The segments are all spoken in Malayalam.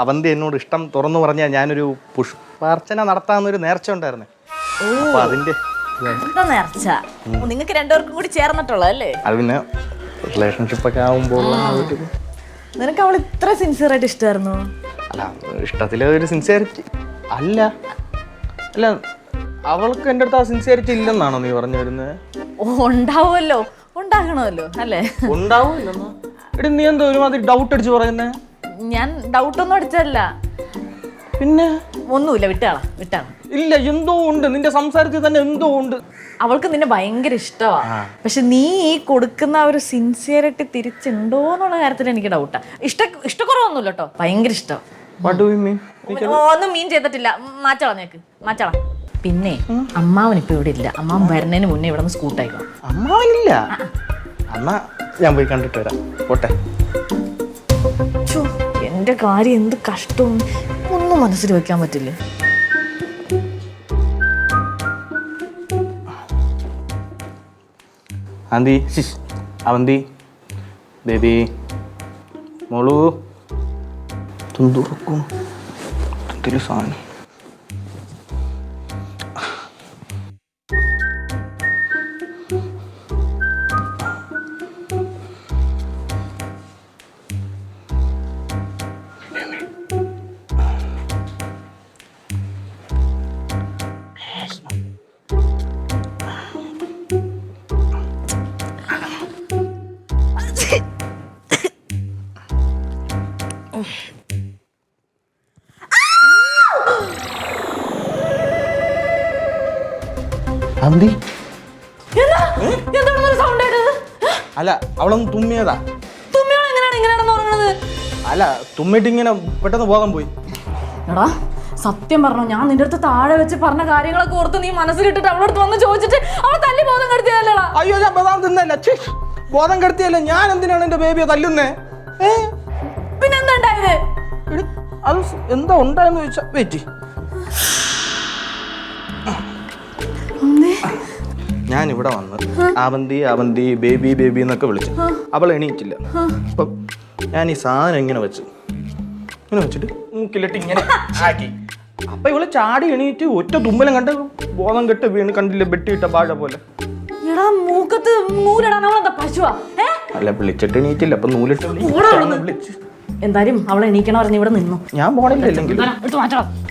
അവന്തി എന്നോട് ഇഷ്ടം തുറന്നു പറഞ്ഞാൽ ഞാനൊരു പുഷ്പാർച്ചന നടത്താമെന്നൊരു നേർച്ച ഉണ്ടായിരുന്നു. അപ്പൊ അതിന്റെ നേർച്ച നിങ്ങൾക്ക് രണ്ടുപേർക്കും കൂടി ചേർന്നിട്ടുള്ളതല്ലേ? അത് പിന്നെ റിലേഷൻഷിപ്പ് ഒക്കെ ആവുമ്പോൾ നിനക്ക് അവൾ ഇത്ര സിൻസിയർ ആയിട്ട് ഇഷ്ടമായിരുന്നു? അല്ല, ഇഷ്ടത്തിലെ ഒരു സിൻസിയറിറ്റി അല്ല അല്ല അവൾക്ക് എൻ്റെ അടുത്ത് ആ സിൻസിയറിറ്റി ഇല്ലെന്നാണോ നീ പറഞ്ഞു വരുന്നത്? ഉണ്ടാവുമല്ലോ, ഉണ്ടാകണമല്ലോ അല്ലേ? ഉണ്ടാവുമല്ലോ. എടി നീ എന്തോ ഒരുമാതിരി ഡൗട്ട് അടിച്ച് പറയുന്നേ? ഞാൻ ഡൗട്ടൊന്നും അടിച്ചല്ല. പിന്നെ ഒന്നുമില്ല, വിട്ടാളാ. ഇല്ല, എന്തോ ഉണ്ട് നിന്റെ സംസാരത്തിൽ തന്നെ, എന്തോ ഉണ്ട്. അവൾക്ക് നിന്നെ ഭയങ്കര ഇഷ്ടമാ. പക്ഷെ നീ ഈ കൊടുക്കുന്ന ഒരു സിൻസിയറിറ്റി തിരിച്ചുണ്ടോ എന്നുള്ള കാര്യത്തിൽ എനിക്ക് ഡൗട്ടാ. ഇഷ്ടക്കുറവൊന്നുമില്ല കേട്ടോ, ഭയങ്കര ഇഷ്ടം. ഒന്നും മീൻ ചെയ്തിട്ടില്ല. മാച്ചാളാ. പിന്നെ അമ്മാവനിപ്പോ ഇവിടെ ഇല്ല. അമ്മാവൻ വരുന്നതിന് മുന്നേ ഇവിടെ നിന്ന് സ്കൂട്ടായിക്കോ. അമ്മാവനില്ല? എന്നാ ഞാൻ പോയി കണ്ടിട്ട് വരാം. പോട്ടെ. എന്റെ കാര്യം എന്ത് കഷ്ടവും ഒന്നും മനസ്സിൽ വെക്കാൻ പറ്റില്ല. അവന്തി ബേബി മോളു തുറക്കും എന്തൊരു സാധനം. അല്ല, അവളൊന്ന് തുമ്മിയതാ. അല്ല, തുമ്മിട്ട് ഇങ്ങനെ പെട്ടെന്ന് ബോധം പോയി. എടാ സത്യം പറഞ്ഞോ, ഞാൻ നിന്റെ അടുത്ത് താഴെ വെച്ച് പറഞ്ഞ കാര്യങ്ങളൊക്കെ ഓർത്ത് നീ മനസ്സിലിട്ടിട്ട് അവളടുത്ത് വന്ന് ചോദിച്ചിട്ട് അവൾ തല്ലി ബോധം കെടുത്തിയല്ലേടാ? അയ്യോ, ഞാൻ ബദാം തിന്നല്ല, ബോധം കെടുത്തിയല്ല. ഞാൻ എന്തിനാണ് എന്റെ ബേബിയെ തല്ലുന്നേ? പിന്നെന്താ ഉണ്ടായത്? അത് എന്താ ഉണ്ടായെന്ന് ചോദിച്ചാ വെയിറ്റ്. ഞാൻ ഇവിടെ വന്ന് അവന്തി ബേബി എന്നൊക്കെ വിളിച്ചു. അവൾ എണീറ്റില്ല. അപ്പം ഞാൻ ഈ സാധനം ഇങ്ങനെ വെച്ചിട്ട് മൂക്കിലിട്ട് ഇങ്ങനെ ആക്കി. അപ്പൊ ഇവള് ചാടി എണീറ്റ് ഒറ്റ തുമ്മലും കണ്ട് ബോധം കെട്ട് വീണ്. കണ്ടില്ല, വെട്ടിയിട്ട വാഴ പോലെ. അല്ല, വിളിച്ചിട്ട് എണീറ്റില്ല. അപ്പൊ നൂലിട്ട് വിളിച്ചു. എന്തായാലും അവളെ എണീക്കണ പറഞ്ഞ് ഇവിടെ നിന്നു. ഞാൻ പോണില്ലെങ്കിൽ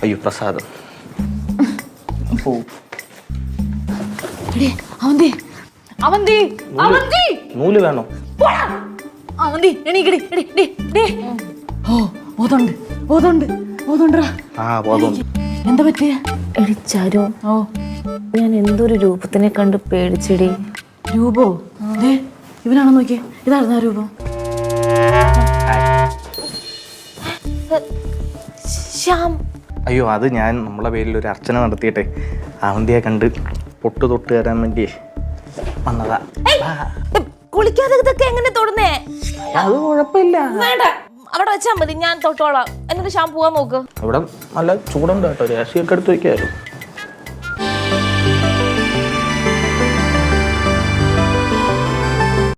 അയ്യോ പ്രസാദം. നൂല് വേണോ? അവന്തി എണീക്കടി. എന്താ പറ്റിയ? എടിച്ചാരോ, ഞാൻ എന്തൊരു രൂപത്തിനെ കണ്ട് പേടിച്ചെടി. രൂപോ? ഇവനാണോ നോക്കിയേ? ഇതായിരുന്നു ആ രൂപം. ശ്യാം. അയ്യോ, അത് ഞാൻ നമ്മളെ പേരിൽ ഒരു അർച്ചന നടത്തിയിട്ടെ അവന്തിയെ കണ്ട് പൊട്ടു തൊട്ട് തരാൻ വേണ്ടി വന്നതാ. കുളിക്കാതെ ഇതൊക്കെ എങ്ങനെ തൊടുന്നേ? അത് കുഴപ്പമില്ല, വേണ്ട, അവിടെ വെച്ചാൽ മതി, ഞാൻ തൊട്ടോളാം. എന്നിട്ട് ശ്യാം പോവാൻ നോക്ക്. ഇവിടെ നല്ല ചൂടുണ്ട് കേട്ടോ, രാശിയൊക്കെ എടുത്ത് വയ്ക്കാമല്ലോ.